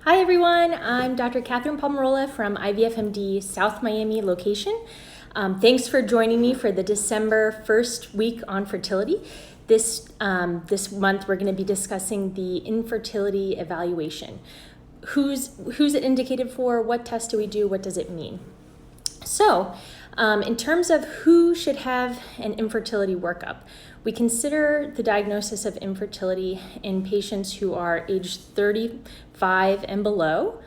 Hi everyone, I'm Dr. Catherine Palmarola from IVFMD South Miami location. Thanks for joining me for the December first week on fertility. This month we're going to be discussing the infertility evaluation. Who's it indicated for? What test do we do? What does it mean? So, in terms of who should have an infertility workup, we consider the diagnosis of infertility in patients who are age 35 and below.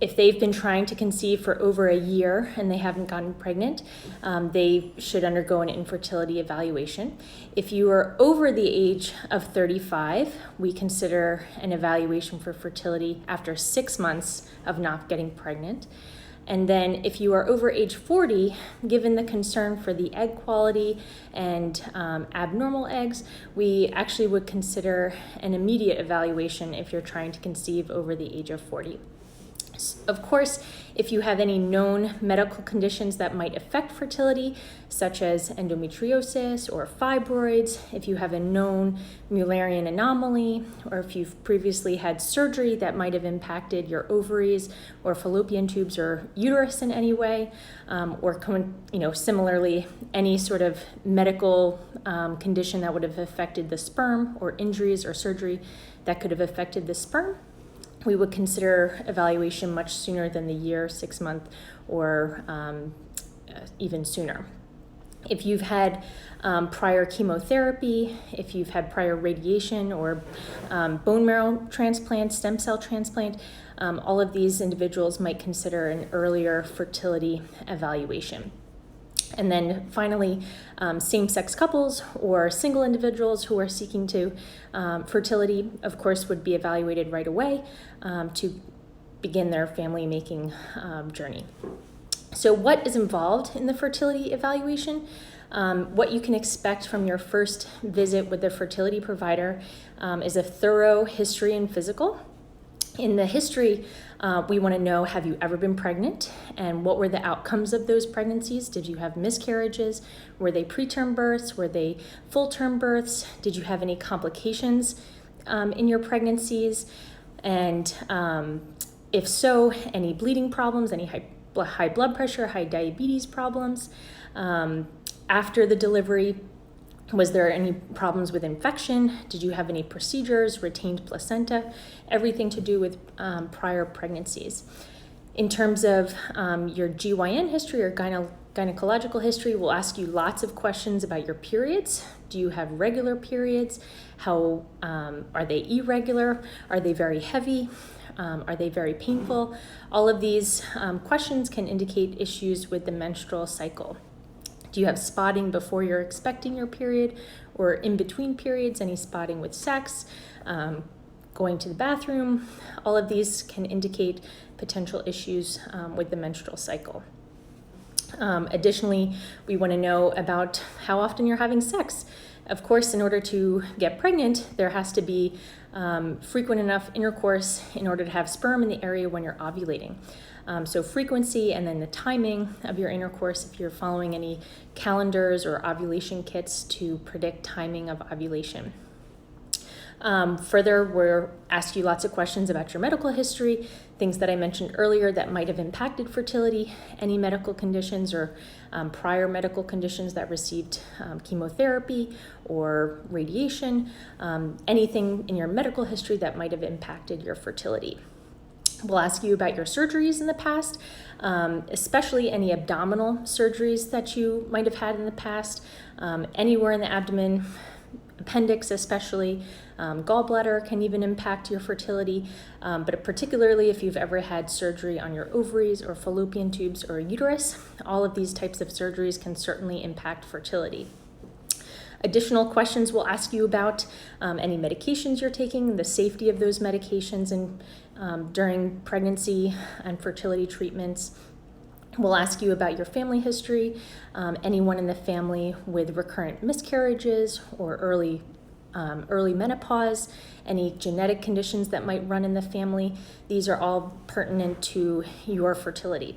If they've been trying to conceive for over a year and they haven't gotten pregnant, they should undergo an infertility evaluation. If you are over the age of 35, we consider an evaluation for fertility after 6 months of not getting pregnant. And then if you are over age 40, given the concern for the egg quality and abnormal eggs, we actually would consider an immediate evaluation if you're trying to conceive over the age of 40. Of course, if you have any known medical conditions that might affect fertility, such as endometriosis or fibroids, if you have a known Mullerian anomaly, or if you've previously had surgery that might have impacted your ovaries or fallopian tubes or uterus in any way, or similarly, any sort of medical condition that would have affected the sperm, or injuries or surgery that could have affected the sperm, we would consider evaluation much sooner than the year, 6 month, or even sooner. If you've had prior chemotherapy, if you've had prior radiation or bone marrow transplant, stem cell transplant, all of these individuals might consider an earlier fertility evaluation. And then finally, same-sex couples or single individuals who are seeking to fertility, of course, would be evaluated right away to begin their family-making journey. So what is involved in the fertility evaluation? What you can expect from your first visit with the fertility provider is a thorough history and physical. In the history, we want to know, have you ever been pregnant, and what were the outcomes of those pregnancies? Did you have miscarriages? Were they preterm births? Were they full-term births? Did you have any complications in your pregnancies? And if so, any bleeding problems, any high blood pressure, high diabetes problems? After the delivery, was there any problems with infection? Did you have any procedures, retained placenta? Everything to do with prior pregnancies. In terms of your GYN history or gynecological history, we'll ask you lots of questions about your periods. Do you have regular periods? How are they irregular? Are they very heavy? Are they very painful? All of these questions can indicate issues with the menstrual cycle. Do you have spotting before you're expecting your period or in between periods? Any spotting with sex, going to the bathroom? All of these can indicate potential issues with the menstrual cycle. Additionally, we want to know about how often you're having sex. Of course, in order to get pregnant, there has to be frequent enough intercourse in order to have sperm in the area when you're ovulating. So frequency and then the timing of your intercourse, if you're following any calendars or ovulation kits to predict timing of ovulation. Further, we'll ask you lots of questions about your medical history, things that I mentioned earlier that might have impacted fertility, any medical conditions or prior medical conditions that received chemotherapy or radiation, anything in your medical history that might have impacted your fertility. We'll ask you about your surgeries in the past, especially any abdominal surgeries that you might have had in the past, anywhere in the abdomen, appendix especially, gallbladder can even impact your fertility, but particularly if you've ever had surgery on your ovaries or fallopian tubes or uterus, all of these types of surgeries can certainly impact fertility. Additional questions we'll ask you about any medications you're taking, the safety of those medications during pregnancy and fertility treatments. We'll ask you about your family history, anyone in the family with recurrent miscarriages or early menopause, any genetic conditions that might run in the family. These are all pertinent to your fertility.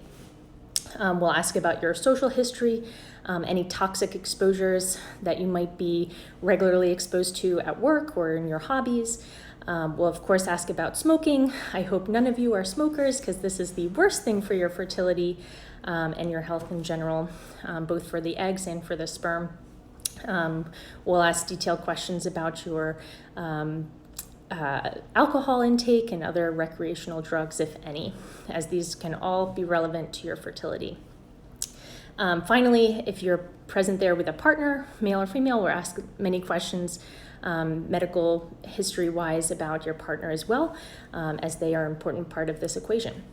We'll ask about your social history, any toxic exposures that you might be regularly exposed to at work or in your hobbies, We'll of course ask about smoking. I hope none of you are smokers, because this is the worst thing for your fertility and your health in general, both for the eggs and for the sperm. We'll ask detailed questions about your alcohol intake and other recreational drugs, if any, as these can all be relevant to your fertility. Finally, if you're present there with a partner, male or female, we'll ask many questions medical history-wise about your partner as well, as they are an important part of this equation.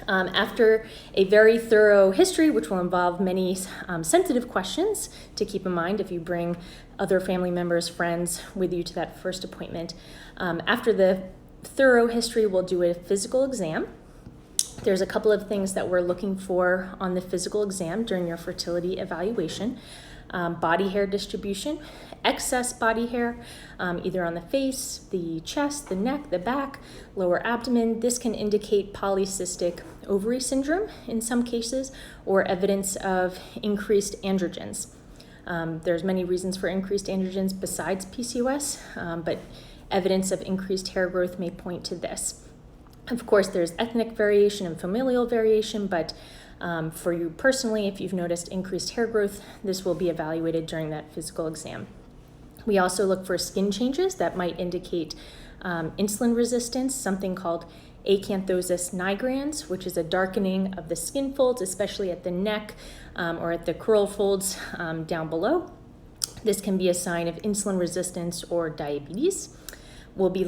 After a very thorough history, which will involve many sensitive questions to keep in mind if you bring other family members, friends with you to that first appointment, after the thorough history, we'll do a physical exam. There's a couple of things that we're looking for on the physical exam during your fertility evaluation. Body hair distribution, excess body hair, either on the face, the chest, the neck, the back, lower abdomen. This can indicate polycystic ovary syndrome in some cases, or evidence of increased androgens. There's many reasons for increased androgens besides PCOS, but evidence of increased hair growth may point to this. Of course, there's ethnic variation and familial variation, but for you personally, if you've noticed increased hair growth, this will be evaluated during that physical exam. We also look for skin changes that might indicate insulin resistance, something called acanthosis nigrans, which is a darkening of the skin folds, especially at the neck or at the curl folds down below. This can be a sign of insulin resistance or diabetes. We'll be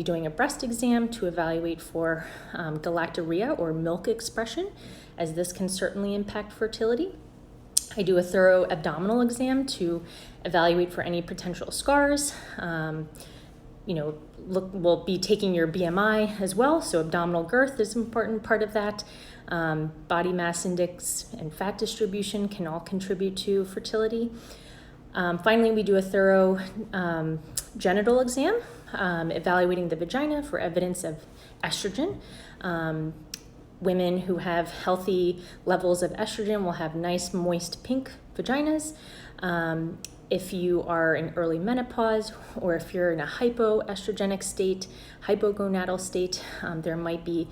doing a breast exam to evaluate for galactorrhea or milk expression, as this can certainly impact fertility. I do a thorough abdominal exam to evaluate for any potential scars. We'll be taking your BMI as well, so abdominal girth is an important part of that. Body mass index and fat distribution can all contribute to fertility. Finally, we do a thorough genital exam, evaluating the vagina for evidence of estrogen. Women who have healthy levels of estrogen will have nice, moist, pink vaginas. If you are in early menopause, or if you're in a hypoestrogenic state, hypogonadal state, there might be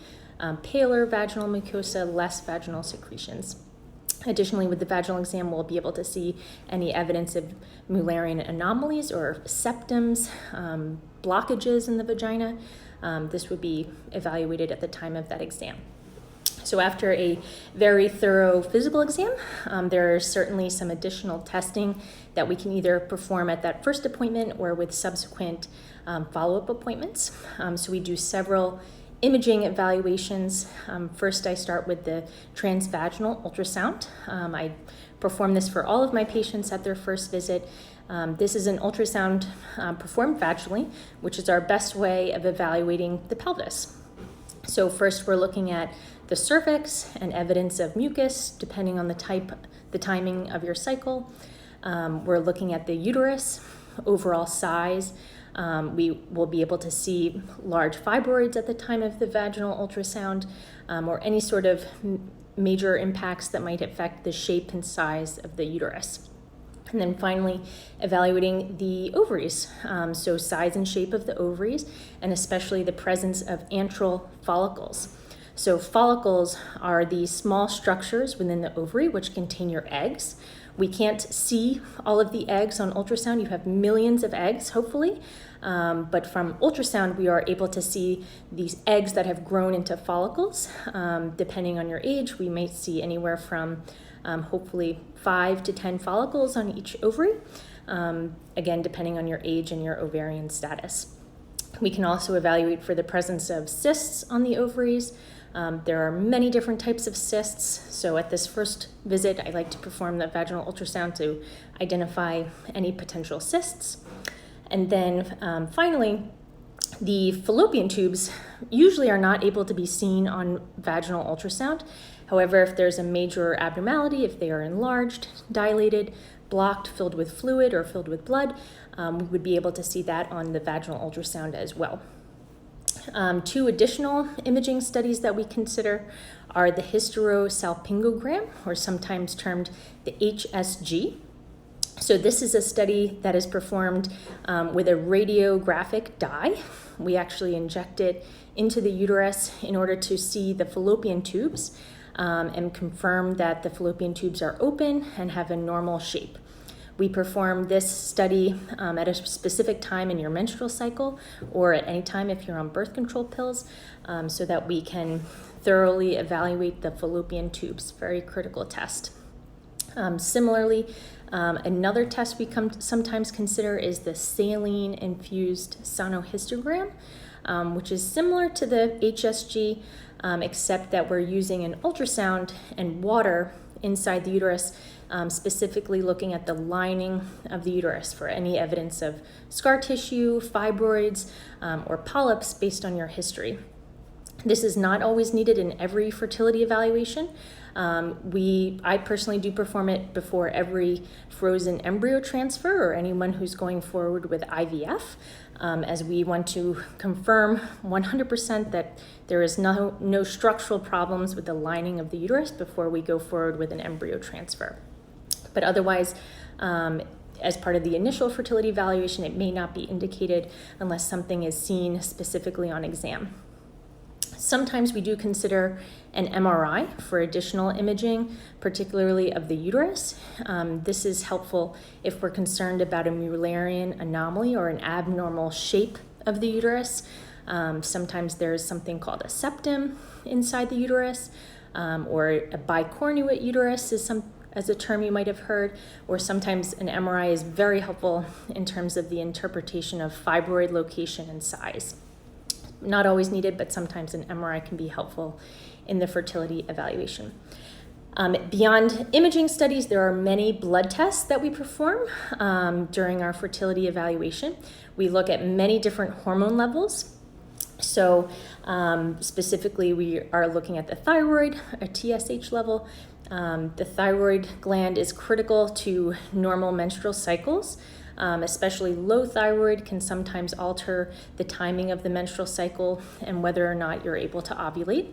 paler vaginal mucosa, less vaginal secretions. Additionally, with the vaginal exam, we'll be able to see any evidence of Mullerian anomalies or septums, blockages in the vagina. This would be evaluated at the time of that exam. So after a very thorough physical exam, there is certainly some additional testing that we can either perform at that first appointment or with subsequent follow-up appointments. So we do several imaging evaluations. First, I start with the transvaginal ultrasound. I perform this for all of my patients at their first visit. This is an ultrasound performed vaginally, which is our best way of evaluating the pelvis. So first, we're looking at the cervix and evidence of mucus, depending on the timing of your cycle. We're looking at the uterus, overall size. We will be able to see large fibroids at the time of the vaginal ultrasound, or any sort of major impacts that might affect the shape and size of the uterus. And then finally, evaluating the ovaries, so size and shape of the ovaries, and especially the presence of antral follicles. So follicles are these small structures within the ovary which contain your eggs. We can't see all of the eggs on ultrasound. You have millions of eggs, hopefully. But from ultrasound, we are able to see these eggs that have grown into follicles. Depending on your age, we may see anywhere from hopefully 5 to 10 follicles on each ovary, again, depending on your age and your ovarian status. We can also evaluate for the presence of cysts on the ovaries. There are many different types of cysts. So at this first visit, I like to perform the vaginal ultrasound to identify any potential cysts. And then finally, the fallopian tubes usually are not able to be seen on vaginal ultrasound. However, if there's a major abnormality, if they are enlarged, dilated, blocked, filled with fluid, or filled with blood, we would be able to see that on the vaginal ultrasound as well. Two additional imaging studies that we consider are the hysterosalpingogram, or sometimes termed the HSG. So this is a study that is performed with a radiographic dye. We actually inject it into the uterus in order to see the fallopian tubes and confirm that the fallopian tubes are open and have a normal shape. We perform this study at a specific time in your menstrual cycle or at any time if you're on birth control pills so that we can thoroughly evaluate the fallopian tubes. Very critical test. Similarly, another test we sometimes consider is the saline-infused sonohysterogram, which is similar to the HSG, except that we're using an ultrasound and water inside the uterus, specifically looking at the lining of the uterus for any evidence of scar tissue, fibroids, or polyps based on your history. This is not always needed in every fertility evaluation. I personally do perform it before every frozen embryo transfer or anyone who's going forward with IVF, as we want to confirm 100% that there is no structural problems with the lining of the uterus before we go forward with an embryo transfer. But otherwise, as part of the initial fertility evaluation, it may not be indicated unless something is seen specifically on exam. Sometimes we do consider an MRI for additional imaging, particularly of the uterus. This is helpful if we're concerned about a Mullerian anomaly or an abnormal shape of the uterus. Sometimes there's something called a septum inside the uterus, or a bicornuate uterus as a term you might have heard, or sometimes an MRI is very helpful in terms of the interpretation of fibroid location and size. Not always needed, but sometimes an MRI can be helpful in the fertility evaluation. Beyond imaging studies, there are many blood tests that we perform during our fertility evaluation. We look at many different hormone levels. So specifically, we are looking at the thyroid, a TSH level. The thyroid gland is critical to normal menstrual cycles. Especially low thyroid can sometimes alter the timing of the menstrual cycle and whether or not you're able to ovulate.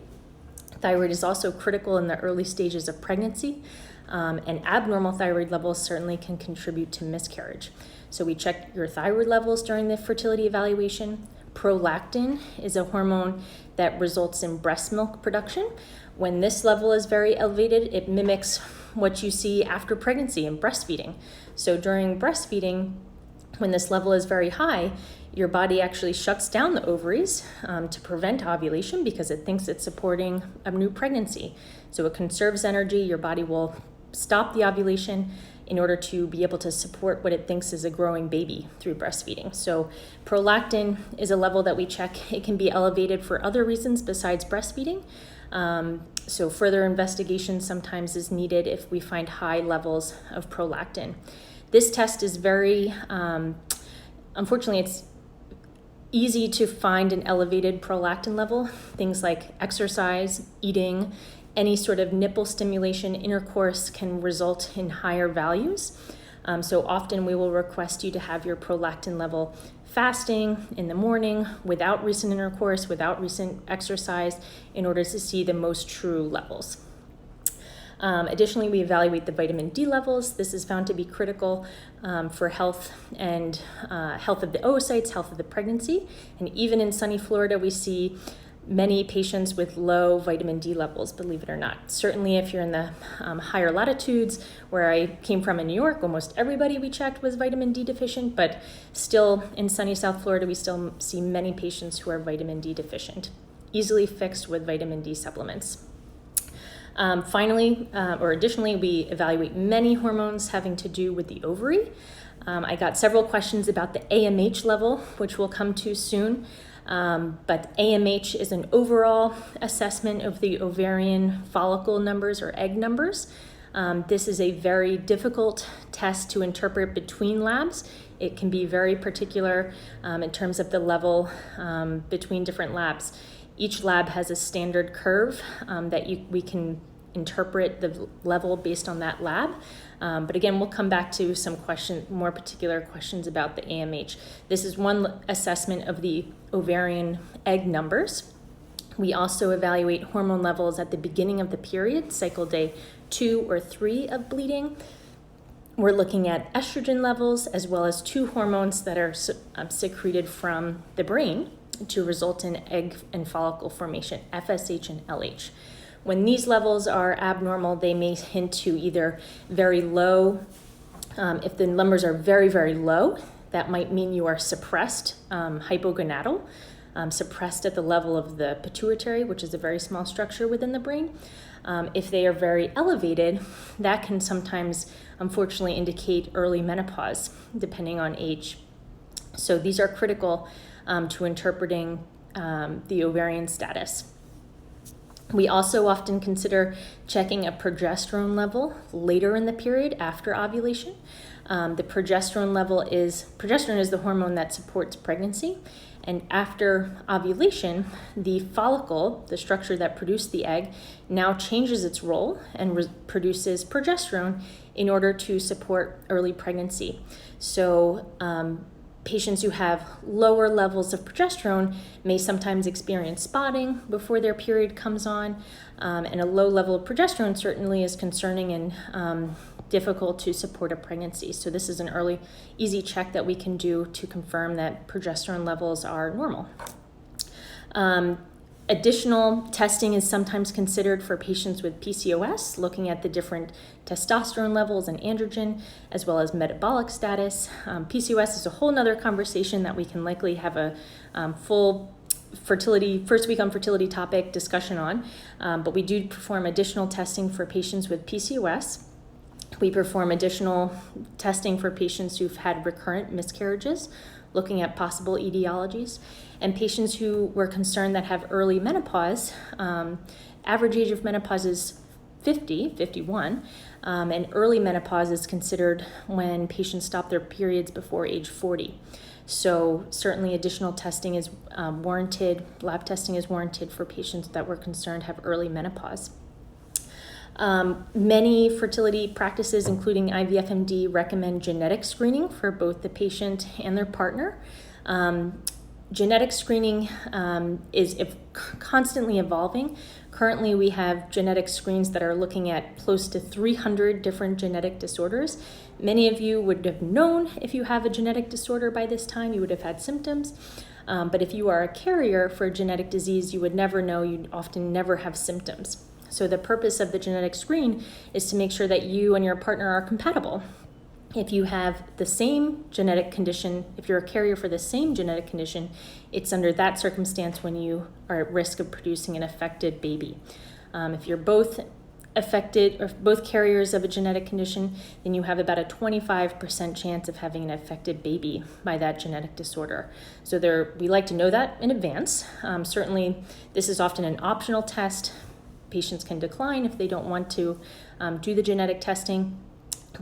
Thyroid is also critical in the early stages of pregnancy, and abnormal thyroid levels certainly can contribute to miscarriage. So we check your thyroid levels during the fertility evaluation. Prolactin is a hormone that results in breast milk production. When this level is very elevated, it mimics what you see after pregnancy and breastfeeding. So during breastfeeding, when this level is very high, your body actually shuts down the ovaries to prevent ovulation because it thinks it's supporting a new pregnancy. So it conserves energy. Your body will stop the ovulation in order to be able to support what it thinks is a growing baby through breastfeeding. So prolactin is a level that we check. It can be elevated for other reasons besides breastfeeding. So further investigation sometimes is needed if we find high levels of prolactin. This test is very, unfortunately, it's easy to find an elevated prolactin level. Things like exercise, eating, any sort of nipple stimulation, intercourse can result in higher values. So often we will request you to have your prolactin level fasting in the morning without recent intercourse, without recent exercise, in order to see the most true levels. Additionally, we evaluate the vitamin D levels. This is found to be critical for health and health of the oocytes, health of the pregnancy. And even in sunny Florida, we see many patients with low vitamin D levels, believe it or not. Certainly if you're in the higher latitudes, where I came from in New York, almost everybody we checked was vitamin D deficient, but still in sunny South Florida, we still see many patients who are vitamin D deficient, easily fixed with vitamin D supplements. Additionally, we evaluate many hormones having to do with the ovary. I got several questions about the AMH level, which we'll come to soon. But AMH is an overall assessment of the ovarian follicle numbers or egg numbers. This is a very difficult test to interpret between labs. It can be very particular in terms of the level between different labs. Each lab has a standard curve that we can interpret the level based on that lab. But again, we'll come back to some more particular questions about the AMH. This is one assessment of the ovarian egg numbers. We also evaluate hormone levels at the beginning of the period, cycle day 2 or 3 of bleeding. we're looking at estrogen levels as well as two hormones that are secreted from the brain to result in egg and follicle formation, FSH and LH. When these levels are abnormal, they may hint to either very low. If the numbers are very, very low, that might mean you are suppressed, hypogonadal, suppressed at the level of the pituitary, which is a very small structure within the brain. If they are very elevated, that can sometimes, unfortunately, indicate early menopause, depending on age. So these are critical to interpreting the ovarian status. We also often consider checking a progesterone level later in the period after ovulation. The progesterone is the hormone that supports pregnancy. And after ovulation, the follicle, the structure that produced the egg, now changes its role and produces progesterone in order to support early pregnancy. So patients who have lower levels of progesterone may sometimes experience spotting before their period comes on, and a low level of progesterone certainly is concerning and difficult to support a pregnancy. So this is an early, easy check that we can do to confirm that progesterone levels are normal. Additional testing is sometimes considered for patients with PCOS, looking at the different testosterone levels and androgen, as well as metabolic status. PCOS is a whole nother conversation that we can likely have a full first week on fertility topic discussion on, but we do perform additional testing for patients with PCOS. We perform additional testing for patients who've had recurrent miscarriages, looking at possible etiologies, and patients who we're concerned that have early menopause. Average age of menopause is 51, and early menopause is considered when patients stop their periods before age 40. So certainly additional testing is warranted, lab testing is warranted for patients that we're concerned have early menopause. Many fertility practices, including IVFMD, recommend genetic screening for both the patient and their partner. Genetic screening is constantly evolving. Currently, we have genetic screens that are looking at close to 300 different genetic disorders. Many of you would have known if you have a genetic disorder by this time, you would have had symptoms. But if you are a carrier for a genetic disease, you would never know, you'd often never have symptoms. So the purpose of the genetic screen is to make sure that you and your partner are compatible. If you have the same genetic condition, if you're a carrier for the same genetic condition, it's under that circumstance when you are at risk of producing an affected baby. If you're both affected or both carriers of a genetic condition, then you have about a 25% chance of having an affected baby by that genetic disorder. So we like to know that in advance. Certainly, this is often an optional test. Patients can decline if they don't want to do the genetic testing.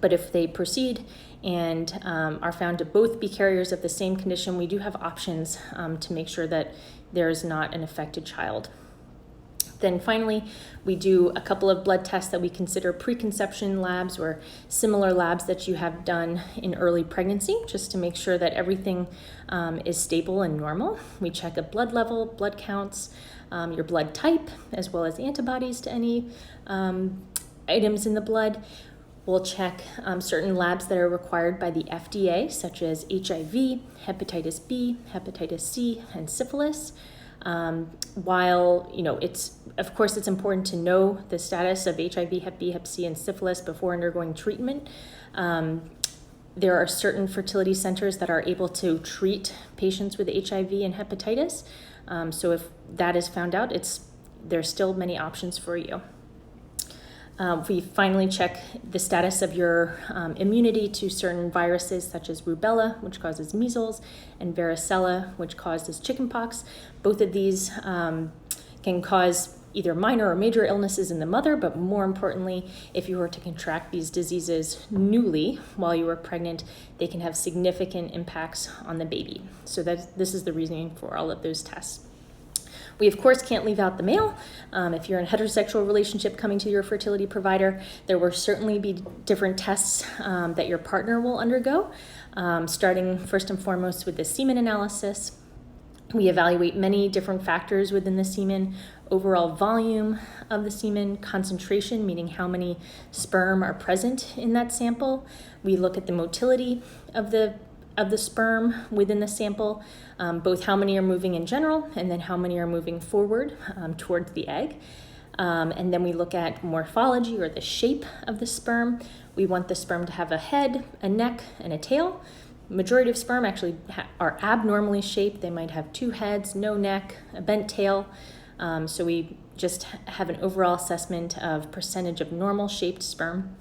But if they proceed and are found to both be carriers of the same condition, we do have options to make sure that there is not an affected child. Then finally, we do a couple of blood tests that we consider preconception labs or similar labs that you have done in early pregnancy, just to make sure that everything is stable and normal. We check a blood level, blood counts, your blood type, as well as antibodies to any items in the blood. We'll check certain labs that are required by the FDA, such as HIV, hepatitis B, hepatitis C, and syphilis. While, of course, it's important to know the status of HIV, Hep B, Hep C, and syphilis before undergoing treatment. There are certain fertility centers that are able to treat patients with HIV and hepatitis. So if that is found out, there's still many options for you. We finally check the status of your immunity to certain viruses such as rubella, which causes measles, and varicella, which causes chickenpox. Both of these can cause either minor or major illnesses in the mother, but more importantly, if you were to contract these diseases newly while you were pregnant, they can have significant impacts on the baby. So this is the reasoning for all of those tests. We, of course, can't leave out the male. If you're in a heterosexual relationship coming to your fertility provider, there will certainly be different tests that your partner will undergo, starting first and foremost with the semen analysis. We evaluate many different factors within the semen: overall volume of the semen, concentration, meaning how many sperm are present in that sample. We look at the motility of the sperm within the sample, both how many are moving in general and then how many are moving forward towards the egg. And then we look at morphology, or the shape of the sperm. We want the sperm to have a head, a neck, and a tail. Majority of sperm actually are abnormally shaped. They might have 2 heads, no neck, a bent tail. So we just have an overall assessment of percentage of normal shaped sperm.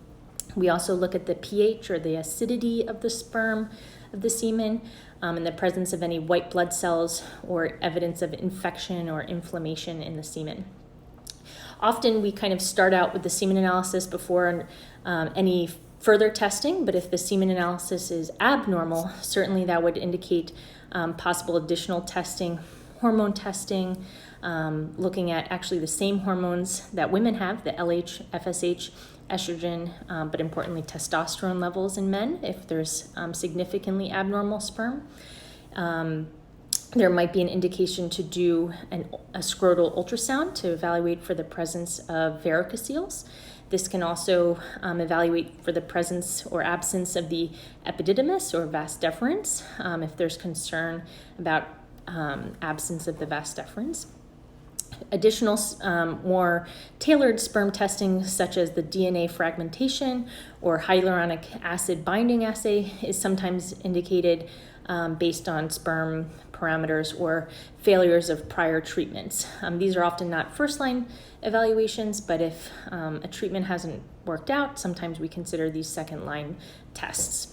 We also look at the pH, or the acidity of the sperm, of the semen, and the presence of any white blood cells or evidence of infection or inflammation in the semen. Often we kind of start out with the semen analysis before any further testing, but if the semen analysis is abnormal, certainly that would indicate possible additional testing, hormone testing, looking at actually the same hormones that women have, the LH, FSH, estrogen, but importantly testosterone levels in men if there's significantly abnormal sperm. There might be an indication to do a scrotal ultrasound to evaluate for the presence of varicoceles. This can also evaluate for the presence or absence of the epididymis or vas deferens if there's concern about absence of the vas deferens. Additional, more tailored sperm testing, such as the DNA fragmentation or hyaluronic acid binding assay, is sometimes indicated based on sperm parameters or failures of prior treatments. These are often not first-line evaluations, but if a treatment hasn't worked out, sometimes we consider these second-line tests.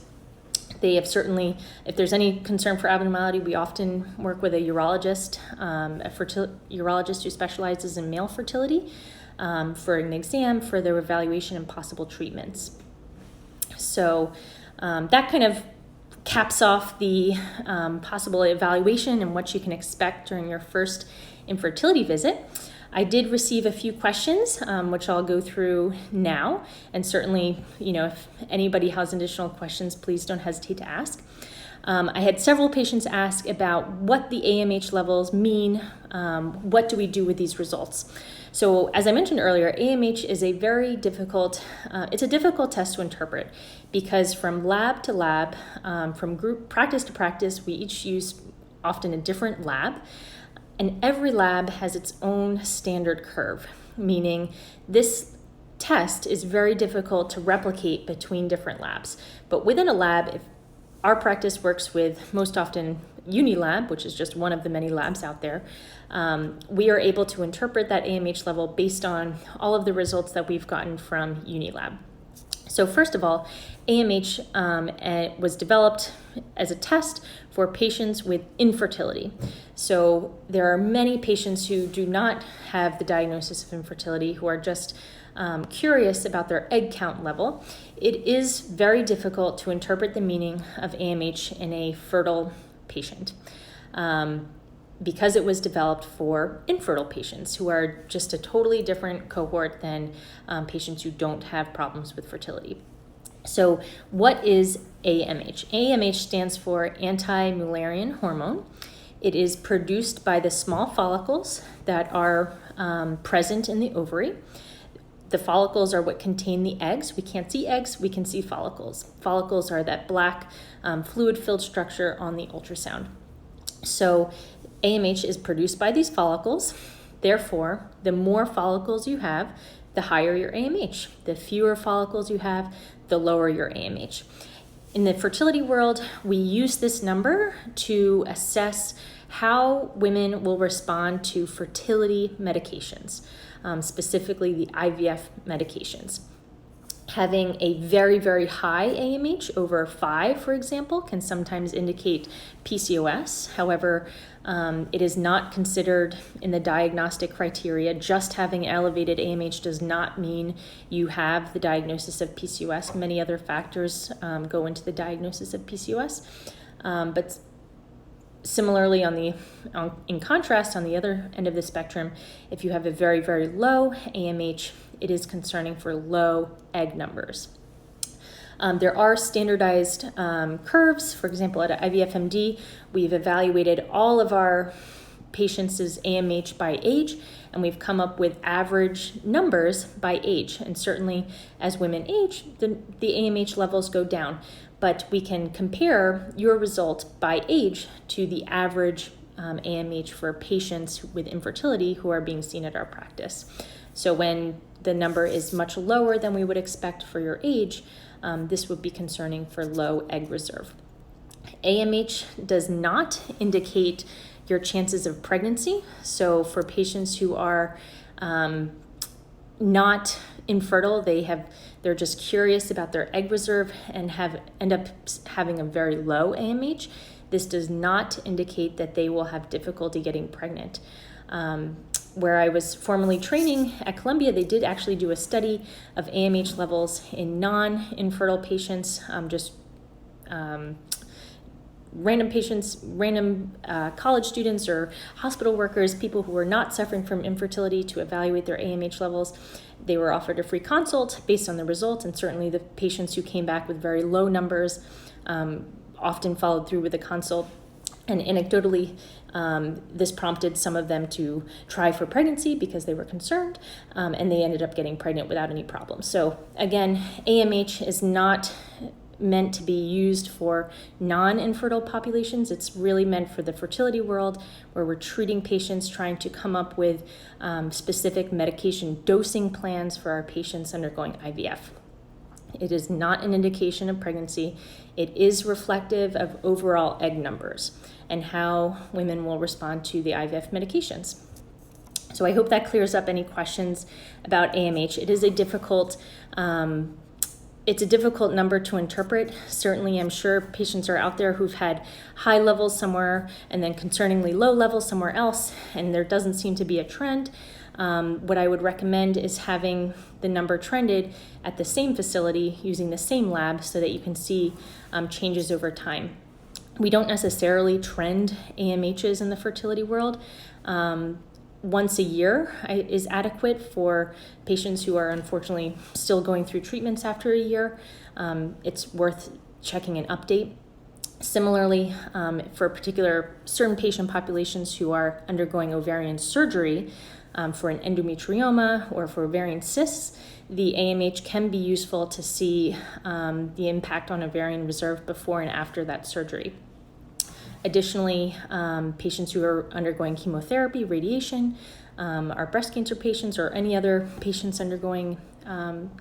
They have certainly, if there's any concern for abnormality, we often work with a urologist, urologist who specializes in male fertility for an exam, for their evaluation and possible treatments. So that kind of caps off the possible evaluation and what you can expect during your first infertility visit. I did receive a few questions, which I'll go through now. And certainly, if anybody has additional questions, please don't hesitate to ask. I had several patients ask about what the AMH levels mean. What do we do with these results? So as I mentioned earlier, AMH is a very difficult, it's a difficult test to interpret because from lab to lab, from group practice to practice, we each use often a different lab. And every lab has its own standard curve, meaning this test is very difficult to replicate between different labs. But within a lab, if our practice works with most often Unilab, which is just one of the many labs out there, we are able to interpret that AMH level based on all of the results that we've gotten from Unilab. So first of all, AMH was developed as a test for patients with infertility. So there are many patients who do not have the diagnosis of infertility, who are just curious about their egg count level. It is very difficult to interpret the meaning of AMH in a fertile patient because it was developed for infertile patients who are just a totally different cohort than patients who don't have problems with fertility. So what is AMH? AMH stands for anti-Mullerian hormone. It is produced by the small follicles that are present in the ovary. The follicles are what contain the eggs. We can't see eggs, we can see follicles. Follicles are that black fluid-filled structure on the ultrasound. So AMH is produced by these follicles. Therefore, the more follicles you have, the higher your AMH. The fewer follicles you have, the lower your AMH. In the fertility world, we use this number to assess how women will respond to fertility medications, specifically the IVF medications. Having a very, very high AMH, over 5, for example, can sometimes indicate PCOS. However, it is not considered in the diagnostic criteria. Just having elevated AMH does not mean you have the diagnosis of PCOS. Many other factors go into the diagnosis of PCOS. But similarly, in contrast, on the other end of the spectrum, if you have a very, very low AMH, it is concerning for low egg numbers. There are standardized curves. For example, at IVFMD, we've evaluated all of our patients' AMH by age, and we've come up with average numbers by age. And certainly as women age, the AMH levels go down. But we can compare your result by age to the average AMH for patients with infertility who are being seen at our practice. So when the number is much lower than we would expect for your age, this would be concerning for low egg reserve. AMH does not indicate your chances of pregnancy. So for patients who are not infertile, they're just curious about their egg reserve and end up having a very low AMH. This does not indicate that they will have difficulty getting pregnant. Where I was formerly training at Columbia, they did actually do a study of AMH levels in non-infertile patients, random patients, random college students or hospital workers, people who were not suffering from infertility, to evaluate their AMH levels. They were offered a free consult based on the results, and certainly the patients who came back with very low numbers often followed through with a consult. And anecdotally, this prompted some of them to try for pregnancy because they were concerned, and they ended up getting pregnant without any problems. So again, AMH is not meant to be used for non-infertile populations. It's really meant for the fertility world, where we're treating patients, trying to come up with specific medication dosing plans for our patients undergoing IVF. It is not an indication of pregnancy. It is reflective of overall egg numbers and how women will respond to the IVF medications. So I hope that clears up any questions about AMH. It is a difficult number to interpret. Certainly, I'm sure patients are out there who've had high levels somewhere and then concerningly low levels somewhere else, and there doesn't seem to be a trend. What I would recommend is having the number trended at the same facility using the same lab so that you can see changes over time. We don't necessarily trend AMHs in the fertility world. Once a year is adequate for patients who are unfortunately still going through treatments after a year. It's worth checking an update. Similarly, for certain patient populations who are undergoing ovarian surgery, for an endometrioma or for ovarian cysts, the AMH can be useful to see the impact on ovarian reserve before and after that surgery. Additionally, patients who are undergoing chemotherapy, radiation, our breast cancer patients, or any other patients undergoing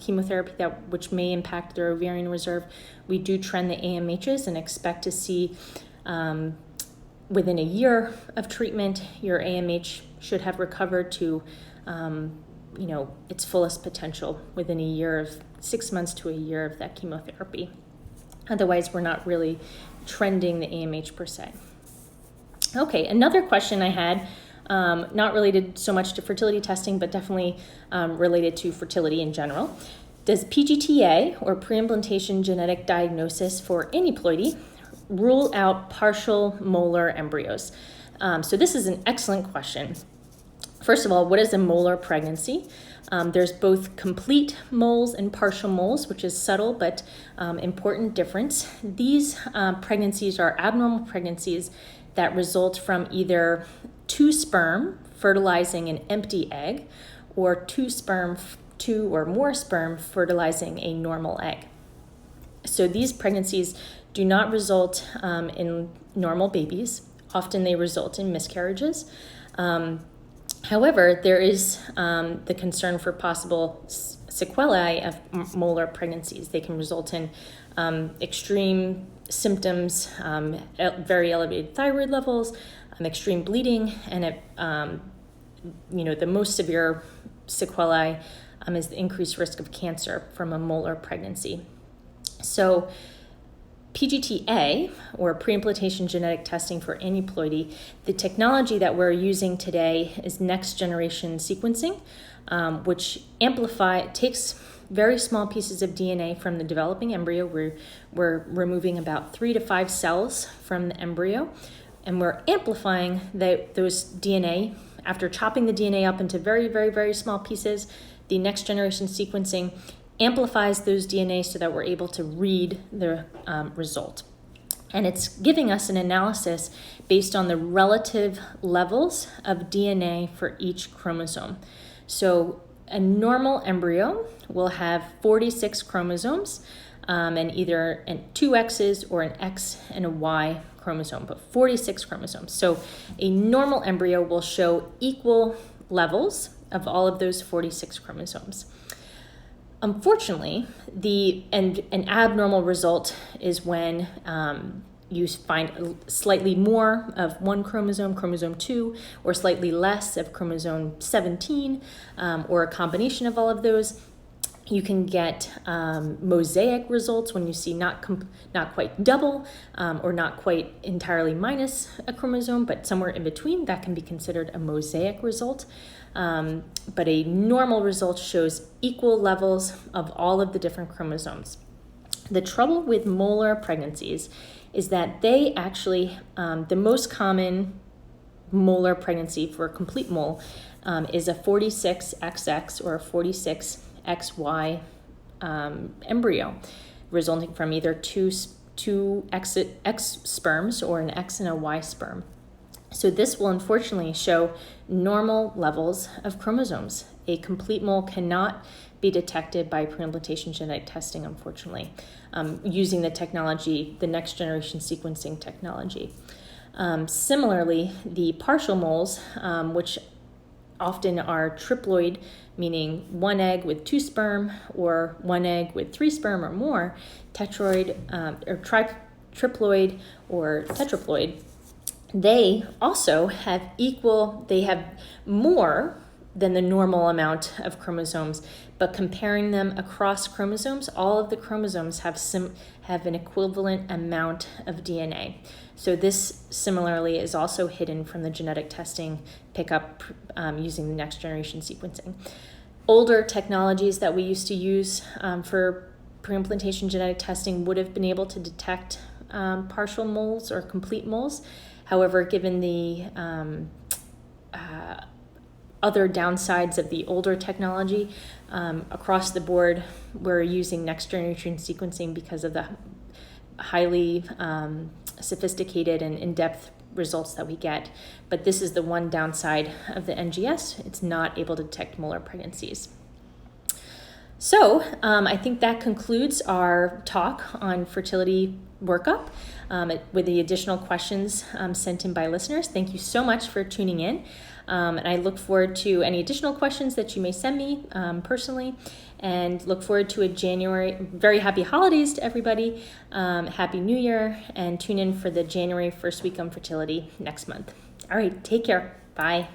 chemotherapy which may impact their ovarian reserve, we do trend the AMHs and expect to see within a year of treatment, your AMH should have recovered to its fullest potential within a year of 6 months to a year of that chemotherapy. Otherwise, we're not really trending the AMH per se. Okay, another question I had, not related so much to fertility testing, but definitely related to fertility in general. Does PGTA, or pre-implantation genetic diagnosis for aneuploidy, rule out partial molar embryos? So this is an excellent question. First of all, what is a molar pregnancy? There's both complete moles and partial moles, which is subtle but important difference. These pregnancies are abnormal pregnancies that result from either two sperm fertilizing an empty egg, or two or more sperm fertilizing a normal egg. So these pregnancies do not result in normal babies. Often they result in miscarriages. However, there is the concern for possible sequelae of molar pregnancies. They can result in extreme symptoms, very elevated thyroid levels, extreme bleeding, and the most severe sequelae is the increased risk of cancer from a molar pregnancy. So PGTA, or pre-implantation genetic testing for aneuploidy, the technology that we're using today is next generation sequencing, which takes very small pieces of DNA from the developing embryo. We're removing about 3 to 5 cells from the embryo, and we're amplifying those DNA. After chopping the DNA up into very, very, very small pieces, the next generation sequencing amplifies those DNA so that we're able to read the result. And it's giving us an analysis based on the relative levels of DNA for each chromosome. So a normal embryo will have 46 chromosomes, and either two X's or an X and a Y chromosome, but 46 chromosomes. So a normal embryo will show equal levels of all of those 46 chromosomes. Unfortunately, an abnormal result is when you find slightly more of one chromosome, chromosome 2, or slightly less of chromosome 17, or a combination of all of those. You can get mosaic results when you see not quite double or not quite entirely minus a chromosome, but somewhere in between. That can be considered a mosaic result. But a normal result shows equal levels of all of the different chromosomes. The trouble with molar pregnancies is that they actually, the most common molar pregnancy for a complete mole is a 46XX or a 46XY embryo, resulting from either two X sperms or an X and a Y sperm. So this will unfortunately show normal levels of chromosomes. A complete mole cannot be detected by pre-implantation genetic testing, unfortunately, using the technology, the next generation sequencing technology. Similarly, the partial moles, which often are triploid, meaning one egg with 2 sperm or one egg with 3 sperm or more, tetroid or triploid or tetraploid, they also have more than the normal amount of chromosomes, but comparing them across chromosomes, all of the chromosomes have an equivalent amount of DNA. So this similarly is also hidden from the genetic testing pickup using the next generation sequencing. Older technologies that we used to use for pre-implantation genetic testing would have been able to detect partial moles or complete moles. However, given the other downsides of the older technology, across the board, we're using next generation sequencing because of the highly sophisticated and in-depth results that we get. But this is the one downside of the NGS. It's not able to detect molar pregnancies. So I think that concludes our talk on fertility workup with the additional questions sent in by listeners. Thank you so much for tuning in. And I look forward to any additional questions that you may send me personally, and look forward to a January. Very happy holidays to everybody. Happy New Year, and tune in for the January 1st week on fertility next month. All right, take care. Bye.